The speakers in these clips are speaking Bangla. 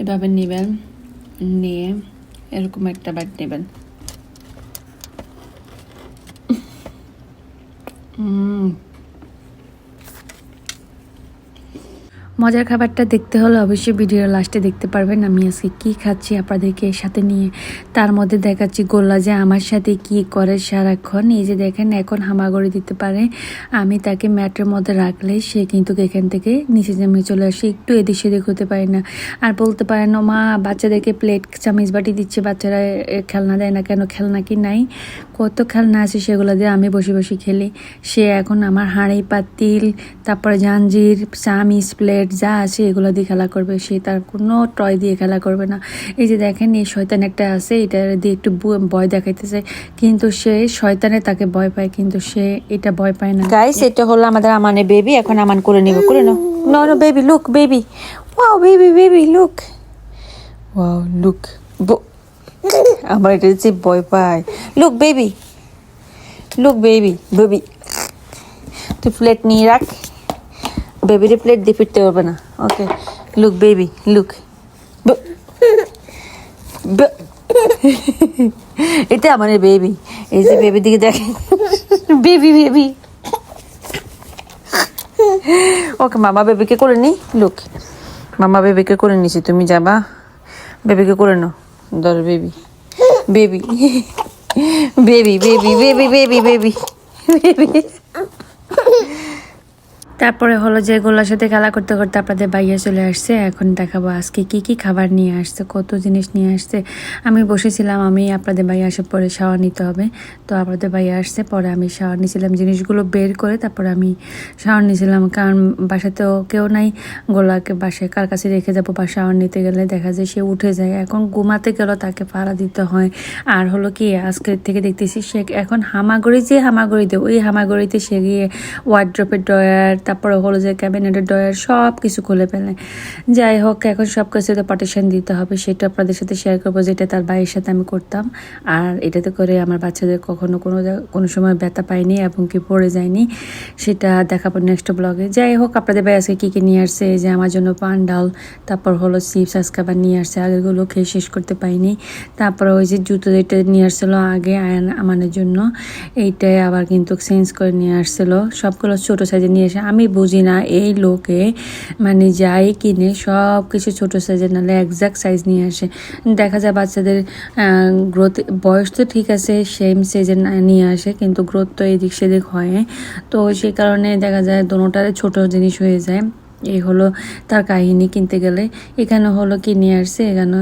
এভাবে নেবেন, নিয়ে এরকম একটা বাইট নেবেন। মজার খাবারটা দেখতে হলে অবশ্যই ভিডিওর লাস্টে দেখতে পারবেন আমি আজকে কী খাচ্ছি আপনাদেরকে সাথে নিয়ে। তার মধ্যে দেখাচ্ছি গোল্লা যে আমার সাথে কি করে সারাক্ষণ। এই যে দেখেন এখন হামাগুড়ি দিতে পারে, আমি তাকে ম্যাটের মধ্যে রাখলে সে কিন্তু এখান থেকে নিচে নেমে চলে আসে, একটু এদিক সেদিক হতে পারে না। আর বলতে পারে না মা বাচ্চাদেরকে প্লেট চামিচ বাটি দিচ্ছে, বাচ্চারা খেলনা দেয় না কেন? খেলনা কি নাই? কত খেলনা আছে, সেগুলো দিয়ে আমি বসে বসে খেলি। সে এখন আমার হাঁড়ি পাতিল, তারপরে জাঞ্জির, চামিচ, প্লেট যা আছে এগুলো দিয়ে খেলা করবে। সে তার কোনো টয় দিয়ে খেলা করবে না। এই যে দেখেন এই শয়তান একটা আছে, এটা দিয়ে একটু ভয় দেখাইতেছে, কিন্তু সে শয়তানে তাকে ভয় পায়, কিন্তু সে এটা ভয় পায় না। গাইস, এটা হলো আমাদের আমানের বেবি। এখন আমান করে নিব, করে নাও। No no baby, look baby, wow baby, baby look, wow look. আমার এটা যে ভয় পায়। Look baby, look baby, baby তুই প্লেট নিয়ে রাখ, বেবির প্লেট দিয়ে ফিরতে পারবে না। Okay look baby, look. এটা আমার বেবি। এই যে বেবি দিকে দেখে, বেবি বেবি। ওকে মামা বেবিকে করে নি, লুক মামা বেবিকে করে নিছি, তুমি যাবা, বেবিকে করে নাও। ধর baby, baby baby baby baby baby baby baby. তারপরে হলো যে গোলার সাথে খেলা করতে করতে আপনাদের ভাইয়া চলে আসছে। এখন দেখাবো আজকে কি কি খাবার নিয়ে আসছে, কত জিনিস নিয়ে আসছে। আমি বসেছিলাম, আমি আপনাদের ভাইয়া আসার পরে শাওয়ার নিতে হবে, তো আপনাদের ভাইয়া আসছে পরে আমি শাওয়ার নিয়েছিলাম, জিনিসগুলো বের করে তারপরে আমি শাওয়ার নিয়েছিলাম, কারণ বাসাতেও কেউ নাই, গোলাকে বাসায় কার কাছে রেখে যাবো, বা শাওয়ার নিতে গেলে দেখা যায় সে উঠে যায়, এখন ঘুমাতে গেলেও তাকে পাড়া দিতে হয়। আর হলো কি আজকের থেকে দেখতেছি সে এখন হামাগুড়ি, যে হামাগুড়িতে ওই হামাগুড়িতে সে গিয়ে ওয়ার্ড্রপের ড্রয়ার, তারপরে হলো যে ক্যাবিনেটের ড্রয়ার সব কিছু খুলে ফেলে। যাই হোক, এখন সব কিছুতে পার্টিশন দিতে হবে, সেটা আপনাদের সাথে শেয়ার করবো, যেটা তার ভাইয়ের সাথে আমি করতাম। আর এটাতে করে আমার বাচ্চাদের কখনো কোনো সময় ব্যথা পায়নি এবং কি পড়ে যায়নি, সেটা দেখাবো নেক্সট ব্লগে। যাই হোক, আপনাদের ভাই আজকে কী কী নিয়ে আসছে, এই যে আমার জন্য পান ডাল, তারপর হলো চিপস আজকে আবার নিয়ে আসছে, আগেগুলো খেয়ে শেষ করতে পাইনি। তারপরে ওই যে জুতো যেটা নিয়ে আসছিলো আগে আমাদের জন্য, এইটাই আবার কিন্তু চেঞ্জ করে নিয়ে আসছিলো, সবগুলো ছোটো সাইজে নিয়ে আসে। আমি বুঝি না এই লোকে মানে যাই কিনে সব কিছু ছোটো সাইজের, নাহলে একজ্যাক্ট সাইজ নিয়ে আসে। দেখা যায় বাচ্চাদের গ্রোথ, বয়স তো ঠিক আছে সেম সাইজের নিয়ে আসে, কিন্তু গ্রোথ তো এদিক সেদিক হয়, তো সেই কারণে দেখা যায় দোনোটারে ছোটো জিনিস হয়ে যায়। এই হলো তার কাহিনী কিনতে গেলে। এখানে হলো কি নিয়ে আসছে, এখানে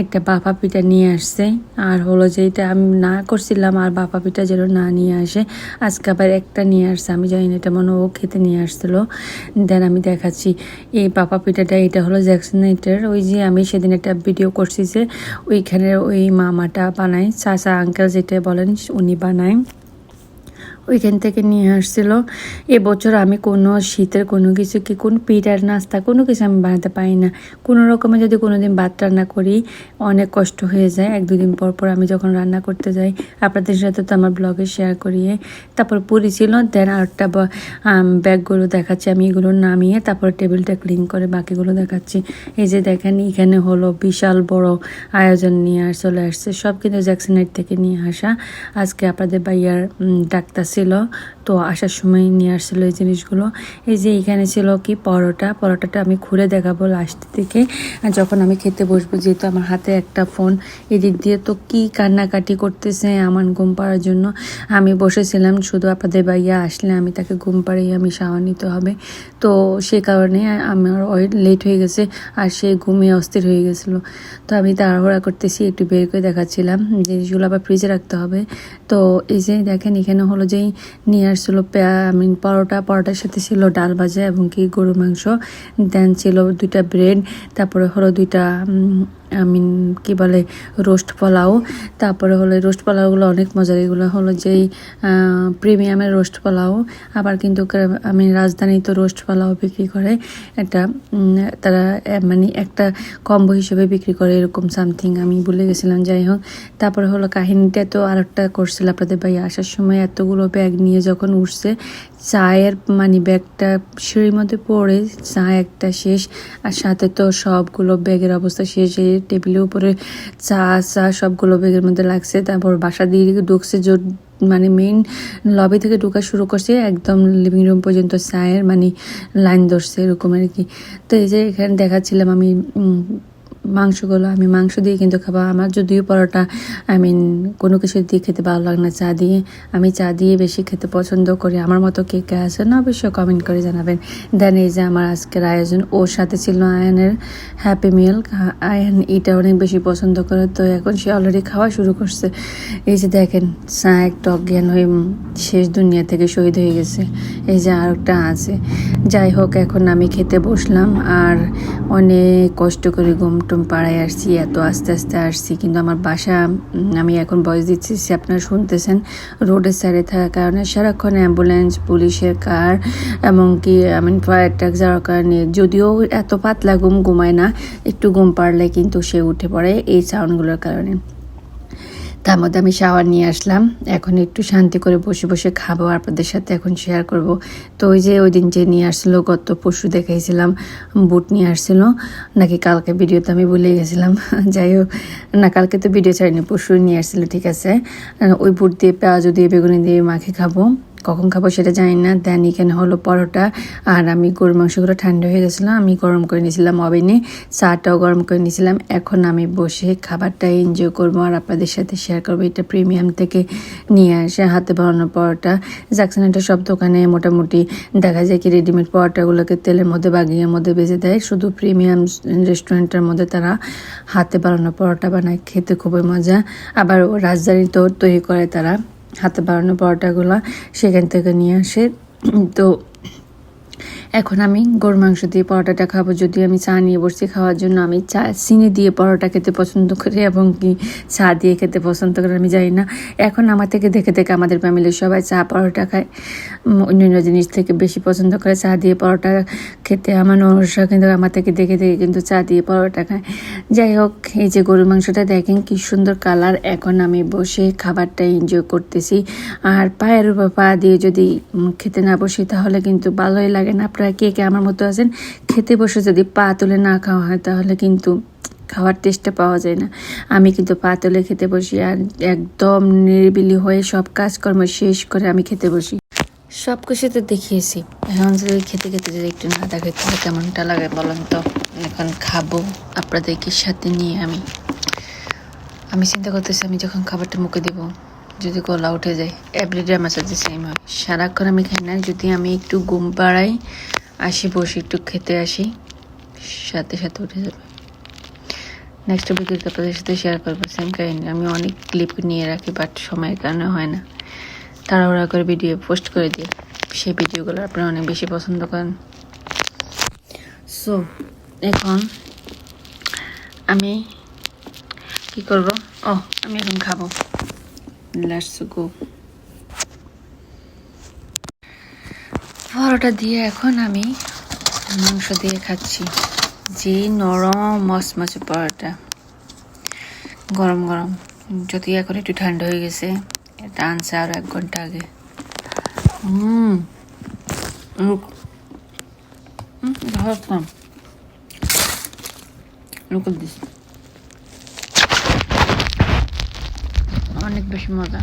একটা বাফা পিঠা নিয়ে আসছে, আর হলো যে এটা আমি না করছিলাম, আর বাফা পিঠা যেন না নিয়ে আসে, আজকে আবার একটা নিয়ে আসছে, আমি জানি না এটা মনে ও খেতে নিয়ে আসছিলো। দেন আমি দেখাচ্ছি এই বাফা পিঠাটা, এটা হলো জ্যাকসনাইটের, ওই যে আমি সেদিন একটা ভিডিও করছি যে ওইখানে ওই মামাটা বানায়, চাচা আঙ্কেল যেটা বলেন উনি বানায়, ওইখান থেকে নিয়ে আসছিল। এবছর আমি কোনো শীতের কোনো কিছু, কি কোন পিঠার নাস্তা কোনো কিছু আমি বানাতে পারি না। কোনো রকমে যদি কোনো দিন ভাত রান্না করি অনেক কষ্ট হয়ে যায়, এক দুদিন পর পর আমি যখন রান্না করতে যাই আপনাদের সাথে তো আমার ব্লগে শেয়ার করিয়ে। তারপর পুরি ছিল, দেন আরেকটা ব্যাগগুলো দেখাচ্ছি আমি, এগুলো নামিয়ে তারপর টেবিলটা ক্লিন করে বাকিগুলো দেখাচ্ছি। এই যে দেখেন এখানে হলো বিশাল বড় আয়োজন নিয়ে চলে আসছে, সব কিন্তু জ্যাকসনাইট থেকে নিয়ে আসা। আজকে আপনাদের ভাইয়ার ডাক্তার ছিল, তো আসার সময় নিয়ে আসছিলো এই জিনিসগুলো। এই যে এখানে ছিল কি পরোটাটা আমি খুলে দেখাবো লাস্ট থেকে যখন আমি খেতে বসবো, যেহেতু আমার হাতে একটা ফোন, এদিক দিয়ে তো কি কান্নাকাটি করতেছে আমার ঘুম পাড়ার জন্য। আমি বসেছিলাম, শুধু আপনাদের ভাইয়া আসলে আমি তাকে ঘুম পাড়িয়ে আমি শাওয়ার নিতে হবে, তো সে কারণে আমার লেট হয়ে গেছে, আর সে ঘুমিয়ে অস্থির হয়ে গেছিলো। তো আমি তাড়াহুড়া করতেছি, একটু বের করে দেখাচ্ছিলাম, জিনিসগুলো আবার ফ্রিজে রাখতে হবে। তো এই যে দেখেন এখানে হলো যেই নিয়ে আসছিলো পরোটার সাথে ছিল ডাল ভাজা এবং কি গরুর মাংস, দেন ছিল 2টা ব্রেড, তারপরে হলো 2টা মিন কি বলে রোস্ট পোলাও। তারপরে হলো রোস্ট পোলাওগুলো অনেক মজার, এগুলো হলো যেই প্রিমিয়ামের রোস্ট পোলাও। আবার কিন্তু আমি রাজধানী তো রোস্ট পোলাও বিক্রি করে একটা তারা মানে একটা কম্বো হিসেবে বিক্রি করে এরকম সামথিং, আমি ভুলে গেছিলাম। যাই হোক, তারপরে হলো কাহিনীটা তো আরেকটা করছিল আপনাদের ভাই আসার সময় এতগুলো ব্যাগ নিয়ে যখন উঠছে, চায়ের মানে ব্যাগটা সিঁড়ির মধ্যে পড়ে চা একটা শেষ, আর সাথে তো সবগুলো ব্যাগের অবস্থা শেষ। এই টেবিলের উপরে চা সবগুলো ব্যাগের মধ্যে লাগছে। তারপর বাসা দিয়ে ঢুকছে মানে মেইন লবি থেকে ঢোকা শুরু করছে, একদম লিভিং রুম পর্যন্ত চায়ের মানে লাইন ধরছে এরকম আর কি। তো এই যে এখানে দেখাচ্ছিলাম আমি মাংসগুলো, আমি মাংস দিয়ে কিন্তু খাবো। আমার যদিও পরোটা কোনো কিছু দিয়ে খেতে ভালো লাগে না, চা দিয়ে আমি চা দিয়ে বেশি খেতে পছন্দ করি। আমার মতো কে কে আছে না অবশ্যই কমেন্ট করে জানাবেন। দেন এই যে আমার আজকের আয়োজন, ওর সাথে ছিল আয়ানের হ্যাপি মিল। আয়ান এটা অনেক বেশি পছন্দ করে, তো এখন সে অলরেডি খাওয়া শুরু করছে। এই যে দেখেন চা একটা অজ্ঞান হয়ে শেষ দুনিয়া থেকে শহীদ হয়ে গেছে। এই যে আর একটা আছে। যাই হোক, এখন আমি খেতে বসলাম, আর অনেক কষ্ট করে টুম পাড়ায় আসছি, এত আস্তে আস্তে আসছি। কিন্তু আমার বাসা, আমি এখন ভয়েস দিচ্ছি আপনারা শুনতেছেন, রোডের সাইডে থাকার কারণে সারাক্ষণ অ্যাম্বুলেন্স, পুলিশের কার, এমনকি ফায়ার ট্রাক যাওয়ার কারণে যদিও এত পাতলা ঘুমায় না, একটু ঘুম পারলে কিন্তু সে উঠে পড়ে এই সাউন্ডগুলোর কারণে। তার মধ্যে আমি শাওয়ার নিয়ে আসলাম, এখন একটু শান্তি করে বসে বসে খাবো, আপনাদের সাথে এখন শেয়ার করব। তো ওই যে ওই দিন যে নিয়ে আসছিলো, গত পরশু দেখাইছিলাম বুট নিয়ে আসছিলো, নাকি কালকে ভিডিওতে আমি ভুলে গেছিলাম। যাই হোক, না কালকে তো ভিডিও ছাড়িনি, পরশু নিয়ে আসছিলো, ঠিক আছে। ওই বুট দিয়ে পেঁয়াজ দিয়ে বেগুনি দিয়ে মাখে খাবো, কখন খাবো সেটা জানি না। দেন এখানে হলো পরোটা, আর আমি গরুর মাংসগুলো ঠান্ডা হয়ে গেছিলো, আমি গরম করে নিয়েছিলাম ওভেনে, চাটাও গরম করে নিয়েছিলাম। এখন আমি বসে খাবারটা এনজয় করবো আর আপনাদের সাথে শেয়ার করবো। এটা প্রিমিয়াম থেকে নিয়ে আসে হাতে বানানো পরোটা। জ্যাকসনের সব দোকানে মোটামুটি দেখা যায় কি রেডিমেড পরোটাগুলোকে তেলের মধ্যে বা ঘিয়ের মধ্যে ভেজে দেয়, শুধু প্রিমিয়াম রেস্টুরেন্টের মধ্যে তারা হাতে বানানো পরোটা বানায়, খেতে খুবই মজা। আবার রাজধানীতেও তৈরি করে তারা হাতে বানানো পরোটাগুলো, সেখান থেকে নিয়ে আসে। তো এখন আমি গরুর মাংস দিয়ে পরোটাটা খাবো। যদি আমি চা নিয়ে বসছি খাওয়ার জন্য, আমি চা চিনি দিয়ে পরোটা খেতে পছন্দ করি এবং কি চা দিয়ে খেতে পছন্দ করি আমি জানি না। এখন আমার থেকে দেখে দেখে আমাদের ফ্যামিলির সবাই চা পরোটা খায়, অন্যান্য জিনিস থেকে বেশি পছন্দ করে চা দিয়ে পরোটা খেতে। আমার নরসা কিন্তু আমার থেকে দেখে দেখে কিন্তু চা দিয়ে পরোটা খায়। যাই হোক, এই যে গরুর মাংসটা দেখেন কি সুন্দর কালার। এখন আমি বসে খাবারটা এনজয় করতেছি, আর পায়ের উপর পা দিয়ে যদি খেতে না বসি তাহলে কিন্তু ভালোই লাগে না। আপনারা কে কে আমার মতো আছেন, খেতে বসে যদি পা তুলে না খাওয়া হয় তাহলে কিন্তু খাওয়ার টেস্টটা পাওয়া যায় না। আমি কিন্তু পা তুলে খেতে বসি, আর একদম নিরিবিলি হয়ে সব কাজকর্ম শেষ করে আমি খেতে বসি। সব কিছু তো দেখিয়েছি, এখন যদি খেতে খেতে যদি একটু না দেখে তাহলে কেমনটা লাগে বলেন তো। এখন খাবো আপনাদেরকে সাথে নিয়ে। আমি চিন্তা করতেছি, আমি যখন খাবারটা মুখে দিব যদি গলা উঠে যায়, এভরিডে আমার সাথে সেম হয়। সারাক্ষণ আমি খাই না, যদি আমি একটু ঘুম পাড়াই আসি, বসে একটু খেতে আসি, সাথে সাথে উঠে যাবে। নেক্সট ভিডিওতে আপনাদের সাথে শেয়ার করবো সেম কাহিনী। আমি অনেক ক্লিপ নিয়ে রাখি, বাট সময়ের কারণে হয় না, তাড়াহুড়া করে ভিডিও পোস্ট করে দিই। সেই ভিডিওগুলো আপনারা অনেক বেশি পছন্দ করেন। সো এখন আমি কি করব, আমি এখন খাবো। Let's go. পরোটা দিয়ে এখন আমি মাংস দিয়ে খাচ্ছি, যে নরম মচমচে পরোটা, গরম গরম। যদি এখন একটু ঠান্ডা হয়ে গেছে, এটা আনছে আরো 1 ঘন্টা আগে। অনেক বেশি মজা।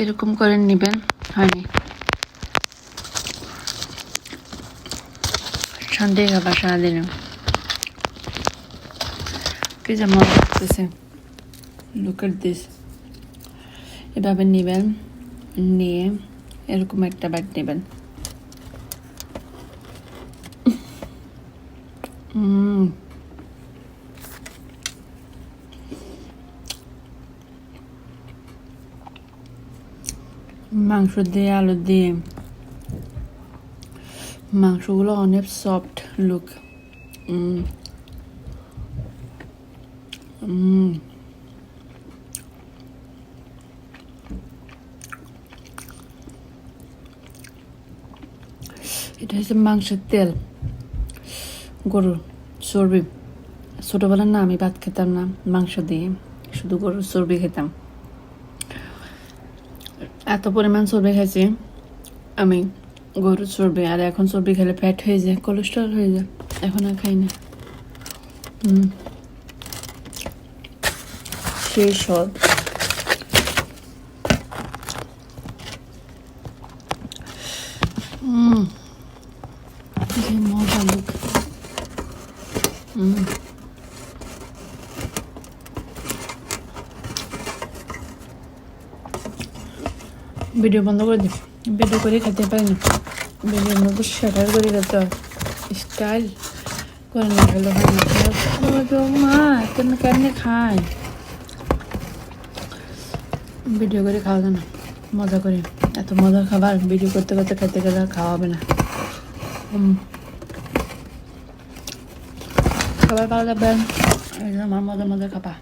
এরকম করে নিবেন, হয়নি সন্দেহ খাবার সারাদিনে কি যে মজা লাগতেছে। Look at this. এভাবে নিবেন, নিয়ে এরকম একটা বাইট নেবেন। মাংস দিয়ে আলু দিয়ে মাংসগুলো অনেক সফট লুক। এটা হচ্ছে মাংসের তেল, গরুর চর্বি। ছোটবেলার না আমি ভাত খেতাম না মাংস দিয়ে, শুধু গরুর চর্বি খেতাম। এত পরিমাণ চর্বি খাইছি আমি, গরুর চর্বি। আর এখন চর্বি খেলে ফ্যাট হয়ে যায়, কোলেস্ট্রল হয়ে যায়, এখন আর খাই না। সেই সব মজা লুক। ভিডিও বন্ধ করে দিই, ভিডিও করে খেতে পারি না, ভিডিওর মধ্যে শেয়ার করে দিতে হয়, স্টাইল করে না খেলে হয় না। মা কেমনে খায়, ভিডিও করে খাওয়া যায় না, মজা করে। এত মজার খাবার ভিডিও করতে করতে খেতে গেলে আর খাওয়া হবে না। খাবার ভালো লাগবে, আমার মজা মজা খাবার।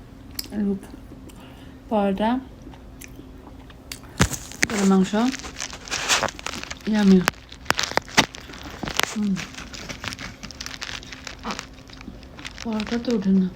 পরোটা, মাংস, ইয়ামি। পরোটা তো ওঠে না।